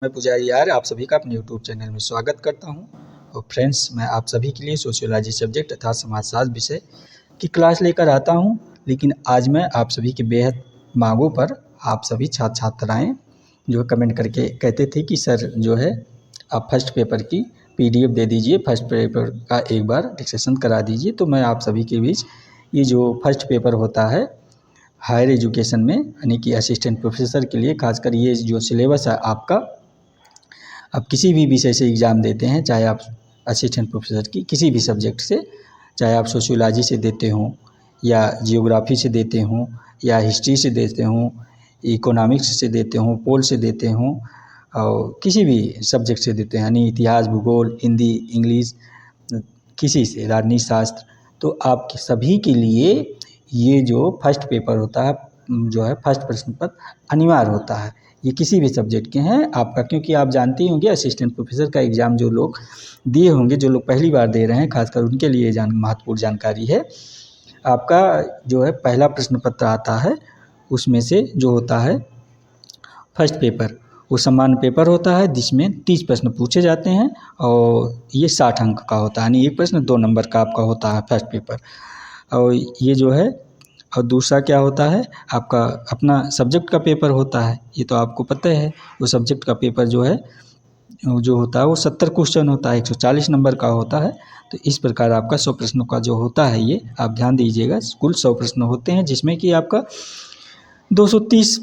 मैं पुजारी यार आप सभी का अपने यूट्यूब चैनल में स्वागत करता हूं। और फ्रेंड्स, मैं आप सभी के लिए सोशियोलॉजी सब्जेक्ट तथा समाजशास्त्र विषय की क्लास लेकर आता हूं। लेकिन आज मैं आप सभी की बेहद मांगों पर आप सभी छात्र छात्राएं जो कमेंट करके कहते थे कि सर जो है आप फर्स्ट पेपर की PDF दे दीजिए, फर्स्ट पेपर का एक बार डिस्कशन करा दीजिए। तो मैं आप सभी के बीच ये जो फर्स्ट पेपर होता है हायर एजुकेशन में यानी कि असिस्टेंट प्रोफेसर के लिए, खासकर ये जो सिलेबस है आपका, आप किसी भी विषय से एग्ज़ाम देते हैं, चाहे आप असिस्टेंट प्रोफेसर की किसी भी सब्जेक्ट से, चाहे आप सोशियोलॉजी से देते हों या जियोग्राफी से देते हों या हिस्ट्री से देते हों, इकोनॉमिक्स से देते हों, पोल से देते हों और किसी भी सब्जेक्ट से देते हैं, यानी इतिहास, भूगोल, हिंदी, इंग्लिश, किसी से, राजनीति शास्त्र, तो आप सभी के लिए ये जो फर्स्ट पेपर होता है जो है फर्स्ट प्रश्न पत्र अनिवार्य होता है। ये किसी भी सब्जेक्ट के हैं आपका, क्योंकि आप जानते ही होंगे असिस्टेंट प्रोफेसर का एग्ज़ाम जो लोग दिए होंगे, जो लोग पहली बार दे रहे हैं, खासकर उनके लिए महत्वपूर्ण जानकारी है। आपका जो है पहला प्रश्न पत्र आता है, उसमें से जो होता है फर्स्ट पेपर, वो सामान्य पेपर होता है जिसमें 30 प्रश्न पूछे जाते हैं और ये 60 अंक का होता है, यानी एक प्रश्न 2 नंबर का आपका होता है फर्स्ट पेपर। और ये जो है, और दूसरा क्या होता है आपका अपना सब्जेक्ट का पेपर होता है, ये तो आपको पता है। वो सब्जेक्ट का पेपर जो है जो होता है वो 70 क्वेश्चन होता है, 140 नंबर का होता है। तो इस प्रकार आपका 100 प्रश्नों का जो होता है, ये आप ध्यान दीजिएगा, कुल 100 प्रश्न होते हैं जिसमें कि आपका 230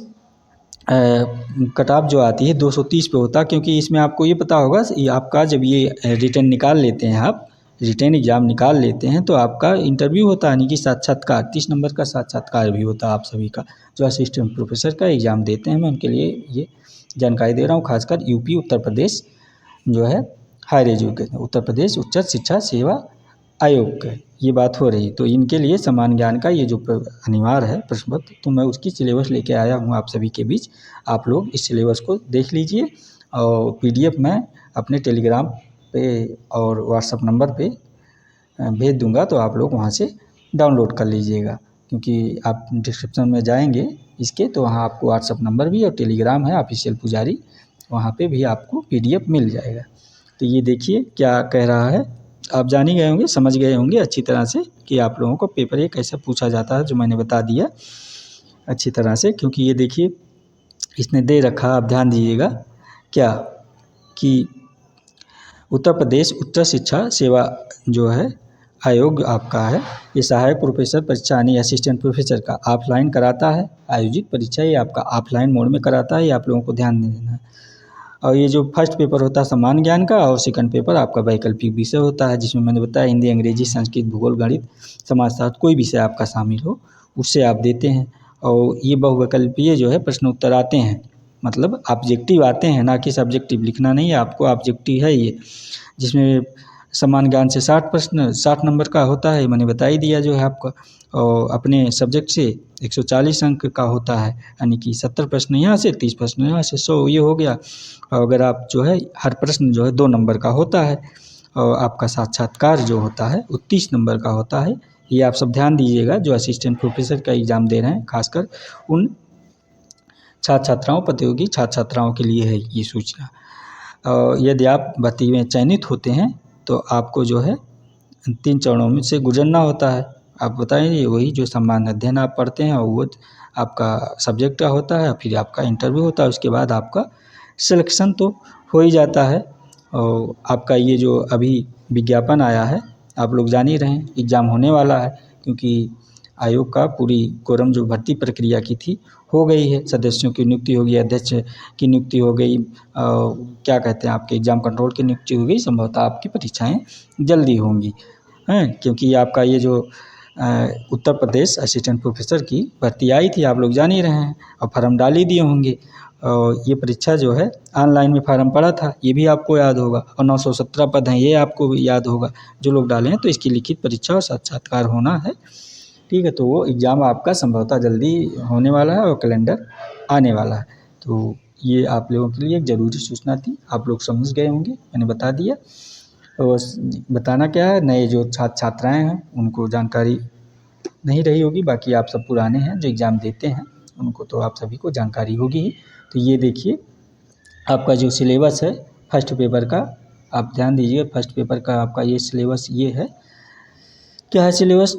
कट ऑफ जो आती है 230 पे होता है। क्योंकि इसमें आपको ये पता होगा, ये आपका जब ये रिटर्न निकाल लेते हैं, आप रिटर्न एग्ज़ाम निकाल लेते हैं तो आपका इंटरव्यू होता है, यानी कि साक्षात्कार, 30 नंबर का साक्षात्कार भी होता है आप सभी का जो असिस्टेंट प्रोफेसर का एग्ज़ाम देते हैं। मैं उनके लिए ये जानकारी दे रहा हूँ, खासकर यूपी उत्तर प्रदेश जो है हायर एजुकेशन, उत्तर प्रदेश उच्च शिक्षा सेवा आयोग का ये बात हो रही। तो इनके लिए समान ज्ञान का ये जो अनिवार्य है प्रश्न पत्र, तो मैं उसकी सिलेबस लेके आया हूँ आप सभी के बीच। आप लोग इस सिलेबस को देख लीजिए और PDF मैं अपने टेलीग्राम पे और व्हाट्सएप नंबर पे भेज दूंगा, तो आप लोग वहाँ से डाउनलोड कर लीजिएगा। क्योंकि आप डिस्क्रिप्शन में जाएंगे इसके, तो वहाँ आपको व्हाट्सएप नंबर भी और टेलीग्राम है ऑफिशियल पुजारी, वहाँ पे भी आपको PDF मिल जाएगा। तो ये देखिए क्या कह रहा है, आप जान ही गए होंगे, समझ गए होंगे अच्छी तरह से कि आप लोगों को पेपर ये कैसे पूछा जाता है, जो मैंने बता दिया अच्छी तरह से। क्योंकि ये देखिए इसने दे रखा, आप ध्यान दीजिएगा क्या कि उत्तर प्रदेश उच्च शिक्षा सेवा जो है आयोग आपका है, ये सहायक प्रोफेसर परीक्षा यानी असिस्टेंट प्रोफेसर का ऑफलाइन कराता है, आयोजित परीक्षा ये आपका ऑफलाइन मोड में कराता है, ये आप लोगों को ध्यान देना है। और ये जो फर्स्ट पेपर होता है सामान्य ज्ञान का, और सेकंड पेपर आपका वैकल्पिक विषय होता है, जिसमें मैंने बताया हिंदी, अंग्रेजी, संस्कृत, भूगोल, गणित, समाजशास्त्र, कोई विषय आपका शामिल हो उससे आप देते हैं। और ये बहुविकल्पीय जो है प्रश्न उत्तर आते हैं, मतलब ऑब्जेक्टिव आते हैं, ना कि सब्जेक्टिव लिखना नहीं है आपको, ऑब्जेक्टिव है ये, जिसमें समान ज्ञान से 60 प्रश्न 60 नंबर का होता है, मैंने बता ही दिया जो है आपका। और अपने सब्जेक्ट से 140 अंक का होता है, यानी कि 70 प्रश्न यहाँ से, 30 प्रश्न यहाँ से, 100 ये हो गया। और अगर आप जो है हर प्रश्न जो है 2 नंबर का होता है, और आपका साक्षात्कार जो होता है वो 30 नंबर का होता है। ये आप सब ध्यान दीजिएगा जो असिस्टेंट प्रोफेसर का एग्ज़ाम दे रहे हैं, खासकर उन छात्र छात्राओं, प्रतियोगी छात्र छात्राओं के लिए है ये सूचना। यदि आप भर्ती में चयनित होते हैं तो आपको जो है 3 चरणों में से गुजरना होता है। आप बताएंगे वही जो सामान्य अध्ययन आप पढ़ते हैं और वो आपका सब्जेक्ट का होता है, फिर आपका इंटरव्यू होता है, उसके बाद आपका सिलेक्शन तो हो ही जाता है। और आपका ये जो अभी विज्ञापन आया है, आप लोग जान ही रहे हैं एग्ज़ाम होने वाला है, क्योंकि आयोग का पूरी कोरम जो भर्ती प्रक्रिया की थी हो गई है, सदस्यों की नियुक्ति हो गई, अध्यक्ष की नियुक्ति हो गई, क्या कहते हैं आपके एग्ज़ाम कंट्रोल की नियुक्ति हो गई, संभवतः आपकी परीक्षाएं जल्दी होंगी हैं। क्योंकि आपका ये जो उत्तर प्रदेश असिस्टेंट प्रोफेसर की भर्ती आई थी, आप लोग जान ही रहे हैं, और फार्म डाल ही दिए होंगे। और ये परीक्षा जो है ऑनलाइन में फार्म पड़ा था, ये भी आपको याद होगा, और 917 पद हैं, ये आपको भी याद होगा जो लोग डाले हैं। तो इसकी लिखित परीक्षा और साक्षात्कार होना है, ठीक है। तो वो एग्ज़ाम आपका संभवतः जल्दी होने वाला है और कैलेंडर आने वाला है। तो ये आप लोगों के लिए एक ज़रूरी सूचना थी, आप लोग समझ गए होंगे, मैंने बता दिया। और बताना क्या है, नए जो छात्र छात्राएँ हैं उनको जानकारी नहीं रही होगी, बाकी आप सब पुराने हैं जो एग्ज़ाम देते हैं उनको तो आप सभी को जानकारी होगी ही। तो ये देखिए आपका जो सिलेबस है फर्स्ट पेपर का, आप ध्यान दीजिए, फर्स्ट पेपर का आपका ये सिलेबस ये है। क्या है सिलेबस?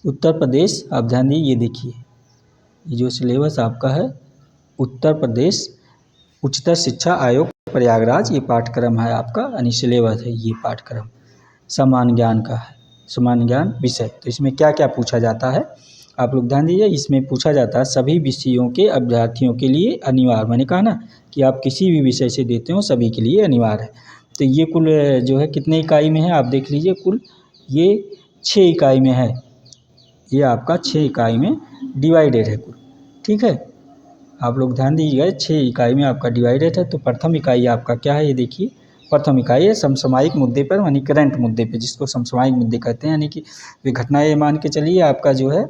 उत्तर प्रदेश, आप ध्यान दीजिए, ये देखिए, ये जो सिलेबस आपका है उत्तर प्रदेश उच्चतर शिक्षा आयोग प्रयागराज, ये पाठ्यक्रम है आपका, यानी सिलेबस है ये पाठ्यक्रम। सामान्य ज्ञान का है, सामान्य ज्ञान विषय। तो इसमें क्या क्या पूछा जाता है, आप लोग ध्यान दीजिए। इसमें पूछा जाता है सभी विषयों के अभ्यर्थियों के लिए अनिवार्य, मैंने कहा ना कि आप किसी भी विषय से देते हो सभी के लिए अनिवार्य है। तो ये कुल जो है कितने इकाई में है, आप देख लीजिए, कुल ये 6 इकाई में है, ये आपका 6 इकाई में डिवाइडेड है कुल, ठीक है। आप लोग ध्यान दीजिएगा, 6 इकाई में आपका डिवाइडेड है। तो प्रथम इकाई आपका क्या है, ये देखिए, प्रथम इकाई है समसामयिक मुद्दे पर, यानी करंट मुद्दे पे, जिसको समसामयिक मुद्दे कहते हैं, यानी कि वे घटनाएं मान के चलिए आपका जो है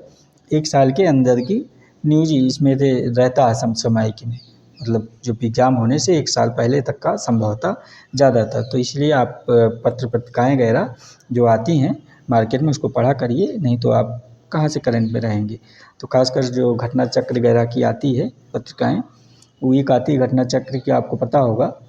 1 साल के अंदर की न्यूज इसमें रहता है समसामयिक में, मतलब जो एग्जाम होने से 1 साल पहले तक का संभवतः ज़्यादा था। तो इसलिए आप पत्र पत्रिकाएँ वगैरह जो आती हैं मार्केट में उसको पढ़ा करिए, नहीं तो आप कहाँ से करंट में रहेंगे। तो खासकर जो घटना चक्र वगैरह की आती है पत्रिकाएँ, वो एक आती है घटना चक्र की, आपको पता होगा,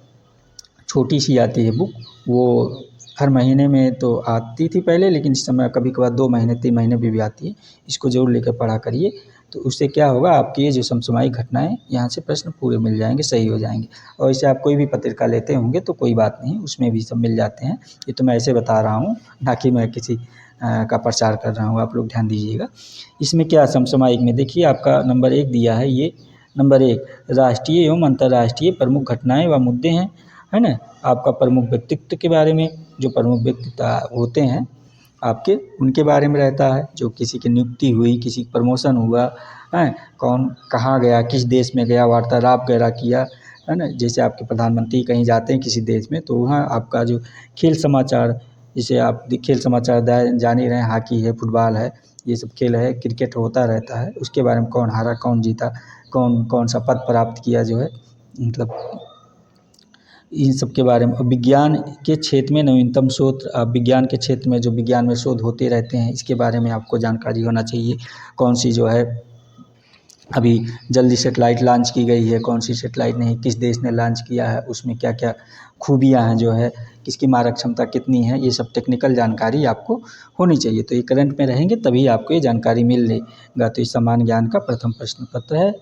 छोटी सी आती है बुक, वो हर महीने में तो आती थी पहले, लेकिन इस समय कभी कभार 2 महीने 3 महीने में भी आती है। इसको ज़रूर लेकर पढ़ा करिए, तो उससे क्या होगा, आपकी ये जो समसामयिक घटनाएं यहाँ से प्रश्न पूरे मिल जाएंगे, सही हो जाएंगे। और इसे आप कोई भी पत्रिका लेते होंगे तो कोई बात नहीं, उसमें भी सब मिल जाते हैं। ये तो मैं ऐसे बता रहा हूँ, ना कि मैं किसी का प्रचार कर रहा हूँ, आप लोग ध्यान दीजिएगा। इसमें क्या समसामयिक में देखिए आपका नंबर 1 दिया है, ये नंबर 1 राष्ट्रीय एवं अंतर्राष्ट्रीय प्रमुख घटनाएं व मुद्दे हैं, है ना। आपका प्रमुख व्यक्तित्व के बारे में, जो प्रमुख व्यक्तित्व होते हैं आपके, उनके बारे में रहता है। जो किसी की नियुक्ति हुई, किसी का प्रमोशन हुआ है, कौन कहाँ गया, किस देश में गया, वार्तालाप वगैरह किया, है ना। जैसे आपके प्रधानमंत्री कहीं जाते हैं किसी देश में, तो वहाँ आपका जो खेल समाचार, जैसे आप खेल समाचार जान ही रहे हैं, हॉकी है, फुटबॉल है, ये सब खेल है, क्रिकेट होता रहता है, उसके बारे में कौन हारा, कौन जीता, कौन कौन सा पद प्राप्त किया, जो है मतलब इन सब के बारे में। विज्ञान के क्षेत्र में नवीनतम शोध, विज्ञान के क्षेत्र में जो विज्ञान में शोध होते रहते हैं, इसके बारे में आपको जानकारी होना चाहिए। कौन सी जो है अभी जल्दी सेटेलाइट लॉन्च की गई है, कौन सी सेटेलाइट नहीं, किस देश ने लॉन्च किया है, उसमें क्या क्या खूबियाँ हैं, जो है किसकी मारक क्षमता कितनी है, ये सब टेक्निकल जानकारी आपको होनी चाहिए। तो ये करंट में रहेंगे तभी आपको ये जानकारी मिलेगा। तो इस सामान्य ज्ञान का प्रथम प्रश्न पत्र है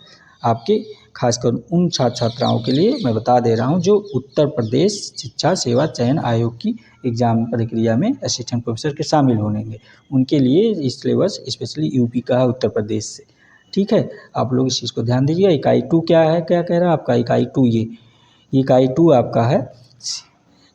आपके, खासकर उन छात्र छात्राओं के लिए मैं बता दे रहा हूँ जो उत्तर प्रदेश शिक्षा सेवा चयन आयोग की एग्ज़ाम प्रक्रिया में असिस्टेंट प्रोफेसर के शामिल होंगे, उनके लिए इस सिलेबस स्पेशली यूपी का है, उत्तर प्रदेश से, ठीक है। आप लोग इस चीज़ को ध्यान दीजिए। इकाई 2 क्या है, क्या कह रहा है आपका इकाई 2, ये इकाई 2 आपका है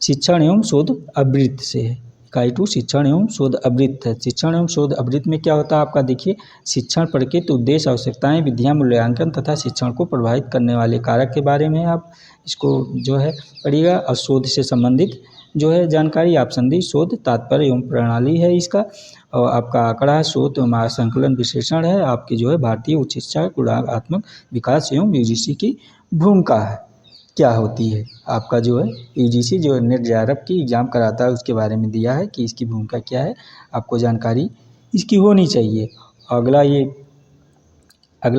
शिक्षण एवं शोध आवृत्ति से है। इकाई 2 शिक्षण एवं शोध आवृत्ति है। शिक्षण एवं शोध आवृत्ति में क्या होता है आपका, देखिए, शिक्षण प्रकृति, उद्देश्य, आवश्यकताएं, विधियां, मूल्यांकन तथा शिक्षण को प्रभावित करने वाले कारक के बारे में आप इसको जो है पढ़िएगा। और शोध से संबंधित जो है जानकारी, आप संधि, शोध, तात्पर्य एवं प्रणाली है इसका, और आपका आंकड़ा, शोध एवं संकलन विश्लेषण है, आपकी जो है भारतीय उच्च शिक्षा गुणात्मक विकास एवं यूजीसी की भूमिका है, क्या होती है आपका जो है यूजीसी जो नेट जेआरएफ की एग्ज़ाम कराता है, उसके बारे में दिया है कि इसकी भूमिका क्या है, आपको जानकारी इसकी होनी चाहिए। अगला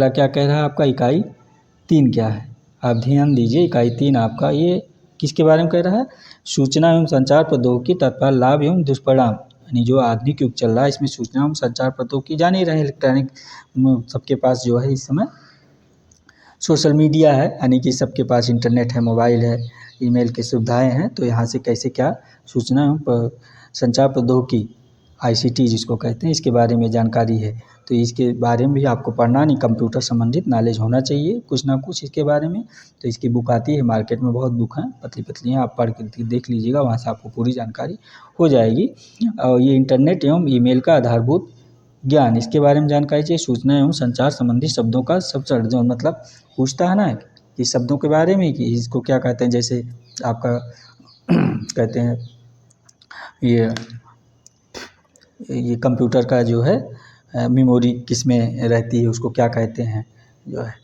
क्या कह रहा है आपका इकाई 3 क्या है, आप ध्यान दीजिए। इकाई 3 आपका ये किसके बारे में कह रहा है, सूचना एवं संचार प्रौद्योगिकी तत्काल लाभ एवं दुष्परिणाम, यानी जो आधुनिक युग चल रहा है इसमें सूचना एवं संचार प्रौद्योगिकी जान ही रहे, इलेक्ट्रॉनिक सबके पास जो है इस समय सोशल मीडिया है, यानी कि सबके पास इंटरनेट है, मोबाइल है, ईमेल की सुविधाएं हैं। तो यहाँ से कैसे क्या सूचना एवं संचार प्रौद्योगिकी आईसीटी जिसको कहते हैं, इसके बारे में जानकारी है। तो इसके बारे में भी आपको पढ़ना नहीं, कंप्यूटर संबंधित नॉलेज होना चाहिए कुछ ना कुछ इसके बारे में। तो इसकी बुक आती है मार्केट में, बहुत बुक हैं, पतली पतली हैं, आप पढ़ के देख लीजिएगा, वहाँ से आपको पूरी जानकारी हो जाएगी। और ये इंटरनेट एवं ईमेल का आधारभूत ज्ञान, इसके बारे में जानकारी चाहिए। सूचना एवं संचार संबंधी शब्दों का सबसे जो मतलब पूछता है ना कि शब्दों के बारे में कि इसको क्या कहते हैं, जैसे आपका कहते हैं ये कंप्यूटर का जो है मेमोरी किस में रहती है, उसको क्या कहते हैं, जो है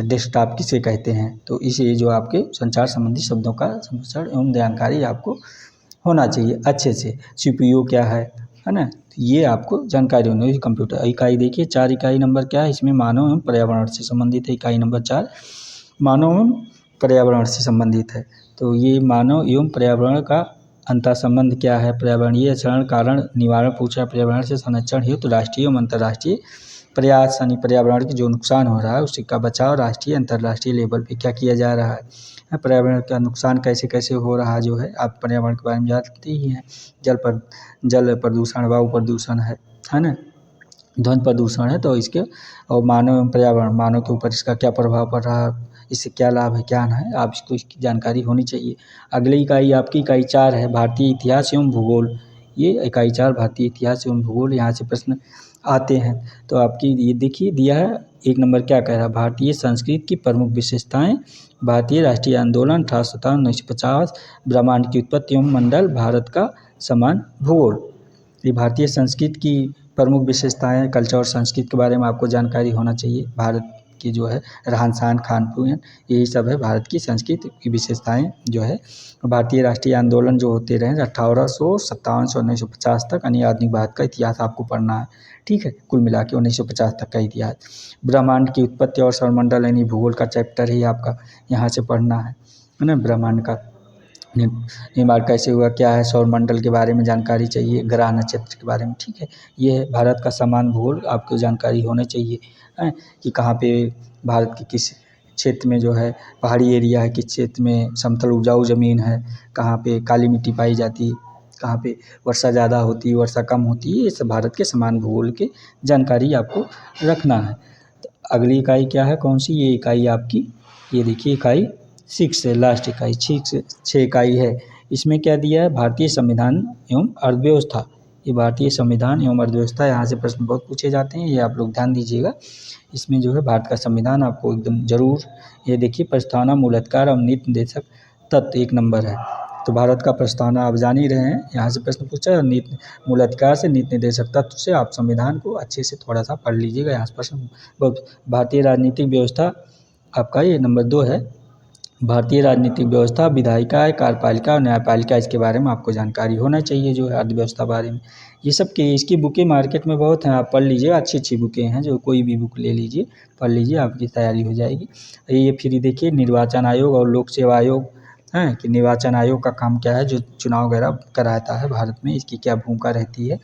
डेस्कटॉप किसे कहते हैं। तो इसे जो आपके संचार संबंधी शब्दों का संरक्षण एवं जानकारी आपको होना चाहिए अच्छे से। सीपीयू क्या है ना, ये आपको जानकारी होनी चाहिए। कंप्यूटर इकाई देखिए 4 इकाई नंबर क्या है इसमें, मानव एवं पर्यावरण से संबंधित है। इकाई नंबर 4 मानव एवं पर्यावरण से संबंधित है। तो ये मानव एवं पर्यावरण का अंतर संबंध क्या है, पर्यावरणीय क्षरण कारण निवारण पूछा, पर्यावरण से संरक्षण हेतु राष्ट्रीय एवं अंतर्राष्ट्रीय प्रयास यानी पर्यावरण की जो नुकसान हो रहा है उसी का बचाव राष्ट्रीय अंतर्राष्ट्रीय लेवल पे क्या किया जा रहा है, पर्यावरण का नुकसान कैसे कैसे हो रहा जो है, आप पर्यावरण के बारे में जानते ही हैं। जल प्रदूषण, वायु प्रदूषण है ना, ध्वनि प्रदूषण है। तो इसके और मानव एवं पर्यावरण, मानव के ऊपर इसका क्या प्रभाव पड़ रहा है, इससे क्या लाभ है क्या ना है, आप इसको इसकी जानकारी होनी चाहिए। अगली इकाई आपकी इकाई 4 है भारतीय इतिहास एवं भूगोल। ये इकाई 4 भारतीय इतिहास एवं भूगोल, यहाँ से प्रश्न आते हैं। तो आपकी ये देखिए दिया है 1 नंबर क्या कह रहा है, भारतीय संस्कृति की प्रमुख विशेषताएं, भारतीय राष्ट्रीय आंदोलन 1857-1950, ब्रह्मांड की उत्पत्ति एवं मंडल, भारत का समान भूगोल। ये भारतीय संस्कृति की प्रमुख विशेषताएं, कल्चर और संस्कृति के बारे में आपको जानकारी होना चाहिए। भारत की जो है रहन सहन, खान पीन, यही सब है भारत की संस्कृति की विशेषताएं जो है। भारतीय राष्ट्रीय आंदोलन जो होते रहे 1857 से 1950 तक, यानी आधुनिक भारत का इतिहास आपको पढ़ना है, ठीक है, कुल मिला के 1950 तक का इतिहास। ब्रह्मांड की उत्पत्ति और सौरमंडल यानी भूगोल का चैप्टर ही आपका यहाँ से पढ़ना है ना। ब्रह्मांड का निर्माण कैसे हुआ, क्या है, सौरमंडल के बारे में जानकारी चाहिए, ग्रह नक्षत्र के बारे में, ठीक है। ये है भारत का समान भूगोल, आपको जानकारी होनी चाहिए कि कहाँ पे भारत के किस क्षेत्र में जो है पहाड़ी एरिया है, किस क्षेत्र में समतल उपजाऊ ज़मीन है, कहाँ पे काली मिट्टी पाई जाती है, कहाँ पे वर्षा ज़्यादा होती है, वर्षा कम होती है, ये सब भारत के समान भूगोल की जानकारी आपको रखना है। तो अगली इकाई क्या है, कौन सी, ये इकाई आपकी, ये देखिए इकाई 6 है, लास्ट इकाई 6 इकाई है। इसमें क्या दिया है, भारतीय संविधान एवं अर्थव्यवस्था। ये भारतीय संविधान एवं अर्थव्यवस्था, यहाँ से प्रश्न बहुत पूछे जाते हैं, ये आप लोग ध्यान दीजिएगा। इसमें जो है भारत का संविधान आपको एकदम जरूर, ये देखिए प्रस्तावना, मूलाधिकार और नीति निर्देशक तत्व 1 नंबर है। तो भारत का प्रस्तावना आप जान ही रहे हैं, यहाँ से प्रश्न पूछा है, नीति मूलाधिकार से नीति निर्देशक तत्व से आप संविधान को अच्छे से थोड़ा सा पढ़ लीजिएगा। यहाँ से प्रश्न, भारतीय राजनीतिक व्यवस्था आपका ये नंबर 2 है। भारतीय राजनीतिक व्यवस्था, विधायिका, कार्यपालिका और न्यायपालिका, इसके बारे में आपको जानकारी होना चाहिए जो है अर्थव्यवस्था बारे में। ये सब की इसकी बुकें मार्केट में बहुत हैं, आप पढ़ लीजिए, अच्छी अच्छी बुकें हैं, जो कोई भी बुक ले लीजिए, पढ़ लीजिए, आपकी तैयारी हो जाएगी। ये फिर देखिए निर्वाचन आयोग और लोक सेवा आयोग है कि निर्वाचन आयोग का काम क्या है, जो चुनाव वगैरह कराता है भारत में, इसकी क्या भूमिका रहती है।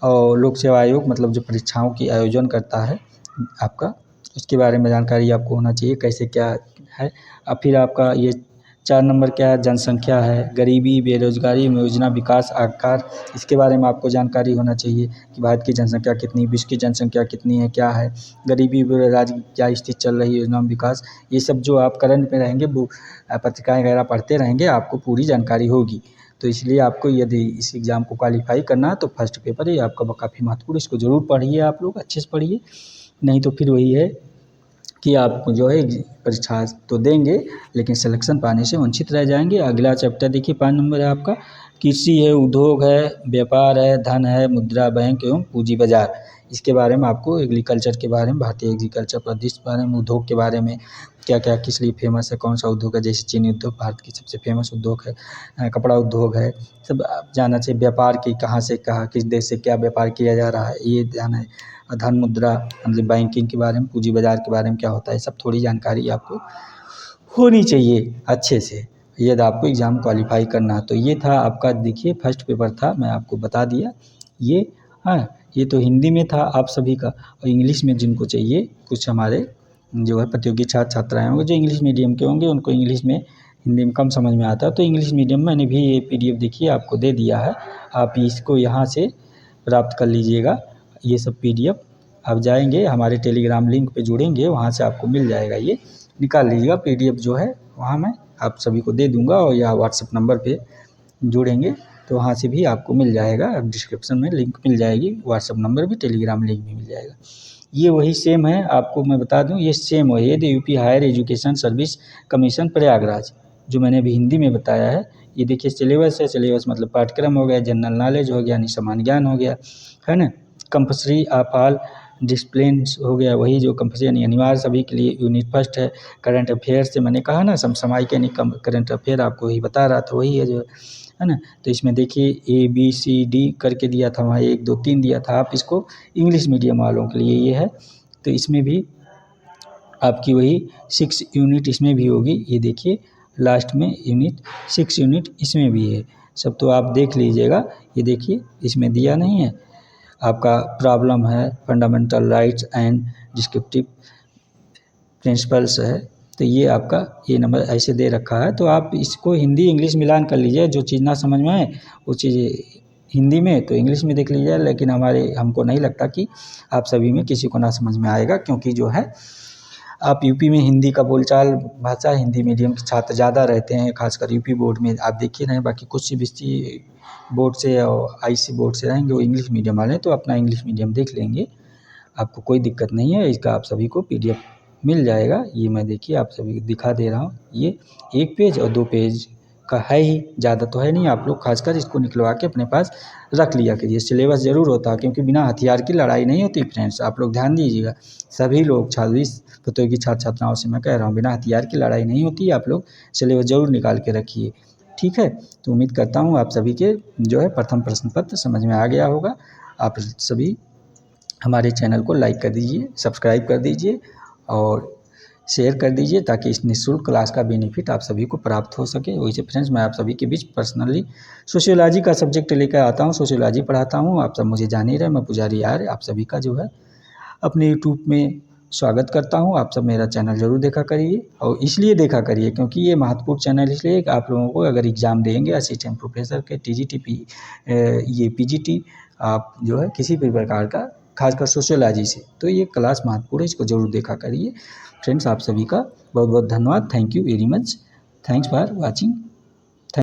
और लोक सेवा आयोग मतलब जो परीक्षाओं की आयोजन करता है आपका, उसके बारे में जानकारी आपको होना चाहिए, कैसे क्या है। अब फिर आपका ये 4 नंबर क्या है, जनसंख्या है, गरीबी, बेरोजगारी, योजना, विकास, आकार, इसके बारे में आपको जानकारी होना चाहिए कि भारत की जनसंख्या कितनी, विश्व की जनसंख्या कितनी है, क्या है, गरीबी, बेरोजगारी क्या स्थिति चल रही है, योजना, विकास, ये सब जो आप करंट में रहेंगे, वो पत्रिकाएँ वगैरह पढ़ते रहेंगे, आपको पूरी जानकारी होगी। तो इसलिए आपको यदि इस एग्ज़ाम को क्वालीफाई करना है तो फर्स्ट पेपर है आपका काफ़ी महत्वपूर्ण, इसको ज़रूर पढ़िए, आप लोग अच्छे से पढ़िए, नहीं तो फिर वही है कि आप जो है परीक्षा तो देंगे लेकिन सिलेक्शन पाने से वंचित रह जाएंगे। अगला चैप्टर देखिए 5 नंबर है आपका, कृषि है, उद्योग है, व्यापार है, धन है, मुद्रा बैंक एवं पूंजी बाजार, इसके बारे में आपको एग्रीकल्चर के बारे में, भारतीय एग्रीकल्चर प्रदेश के बारे में, उद्योग के बारे में, क्या क्या किस लिए फेमस है, कौन सा उद्योग है, जैसे चीनी उद्योग भारत की सबसे फेमस उद्योग है, कपड़ा उद्योग है, सब आप जानना चाहिए। व्यापार की कहाँ से कहाँ, किस देश से क्या व्यापार किया जा रहा है, ये ध्यान है। धन, मुद्रा मतलब बैंकिंग के बारे में, पूंजी बाजार के बारे में क्या होता है, सब थोड़ी जानकारी आपको होनी चाहिए अच्छे से, यदि आपको एग्ज़ाम क्वालीफाई करना है। तो ये था आपका, देखिए फर्स्ट पेपर था, मैं आपको बता दिया ये। हाँ, ये तो हिंदी में था आप सभी का, और इंग्लिश में जिनको चाहिए, कुछ हमारे जो है प्रतियोगी छात्र छात्राएँ होंगे जो इंग्लिश मीडियम के होंगे, उनको इंग्लिश में, हिंदी में कम समझ में आता है, तो इंग्लिश मीडियम मैंने भी ये PDF देखिए आपको दे दिया है, आप इसको यहाँ से प्राप्त कर लीजिएगा। ये सब PDF आप जाएंगे हमारे टेलीग्राम लिंक पे जुड़ेंगे, वहाँ से आपको मिल जाएगा, ये निकाल लीजिएगा PDF जो है, वहाँ मैं आप सभी को दे दूँगा, और या व्हाट्सएप नंबर पे जुड़ेंगे तो वहाँ से भी आपको मिल जाएगा, डिस्क्रिप्शन में लिंक मिल जाएगी, व्हाट्सएप नंबर भी, टेलीग्राम लिंक भी मिल जाएगा। ये वही सेम है, आपको मैं बता दूं, ये सेम वही है, UP higher education service commission Prayagraj, जो मैंने अभी हिंदी में बताया है। ये देखिए सिलेबस है, सिलेबस मतलब पाठ्यक्रम हो गया, जनरल नॉलेज हो गया यानी सामान्य ज्ञान हो गया, है ना। कंपल्सरी ऑफ ऑल डिसिप्लिन हो गया, वही जो कंपल्सरी यानी अनिवार्य सभी के लिए। यूनिट फर्स्ट है करंट अफेयर से, मैंने कहा ना समसामयिक यानी करंट अफेयर, आपको वही बता रहा था, वही है जो है ना। तो इसमें देखिए ABCD करके दिया था, वहाँ 1 2 3 दिया था, आप इसको इंग्लिश मीडियम वालों के लिए ये है। तो इसमें भी आपकी वही 6 यूनिट इसमें भी होगी। ये देखिए लास्ट में यूनिट 6 यूनिट इसमें भी है। सब तो आप देख लीजिएगा। ये देखिए इसमें दिया नहीं है, आपका प्रॉब्लम है, fundamental rights and descriptive principles है। तो ये आपका ये नंबर ऐसे दे रखा है। तो आप इसको हिंदी इंग्लिश मिलान कर लीजिए, जो चीज़ ना समझ में आए वो चीज़ हिंदी में तो इंग्लिश में देख लीजिए। लेकिन हमको नहीं लगता कि आप सभी में किसी को ना समझ में आएगा, क्योंकि जो है आप यूपी में हिंदी का बोलचाल भाषा हिंदी मीडियम के छात्र ज़्यादा रहते हैं, खासकर यूपी बोर्ड में आप देखिए ना। बाकी कुछ सीबीएसई बोर्ड से और आईसी बोर्ड से रहेंगे वो इंग्लिश मीडियम वाले, तो अपना इंग्लिश मीडियम देख लेंगे, आपको कोई दिक्कत नहीं है। इसका आप सभी को पीडीएफ मिल जाएगा। ये मैं देखिए आप सभी को दिखा दे रहा हूँ। ये 1 पेज और 2 पेज का है ही, ज़्यादा तो है नहीं। आप लोग खासकर इसको निकलवा के अपने पास रख लिया कीजिए। सिलेबस ज़रूर होता है, क्योंकि बिना हथियार की लड़ाई नहीं होती फ्रेंड्स, आप लोग ध्यान दीजिएगा। सभी लोग 26 प्रतियोगी छात्र छात्राओं से मैं कह रहा हूँ, बिना हथियार की लड़ाई नहीं होती। आप लोग सिलेबस ज़रूर निकाल के रखिए, ठीक है। तो उम्मीद करता हूँ आप सभी के जो है प्रथम प्रश्न पत्र समझ में आ गया होगा। आप सभी हमारे चैनल को लाइक कर दीजिए, सब्सक्राइब कर दीजिए और शेयर कर दीजिए, ताकि इस निःशुल्क क्लास का बेनिफिट आप सभी को प्राप्त हो सके। वैसे फ्रेंड्स मैं आप सभी के बीच पर्सनली सोशियोलॉजी का सब्जेक्ट लेकर आता हूँ, सोशियोलॉजी पढ़ाता हूँ। आप सब मुझे जान ही रहे, मैं पुजारी यार आप सभी का जो है अपने यूट्यूब में स्वागत करता हूँ। आप सब मेरा चैनल ज़रूर देखा करिए, और इसलिए देखा करिए क्योंकि ये महत्वपूर्ण चैनल इसलिए कि आप लोगों को अगर एग्ज़ाम देंगे असिस्टेंट प्रोफेसर के, टीजीटी ये पीजीटी, आप जो है किसी भी प्रकार का, खासकर सोशियोलॉजी से, तो ये क्लास महत्वपूर्ण है, इसको ज़रूर देखा करिए। फ्रेंड्स आप सभी का बहुत बहुत धन्यवाद। Thank you very much. Thanks for watching.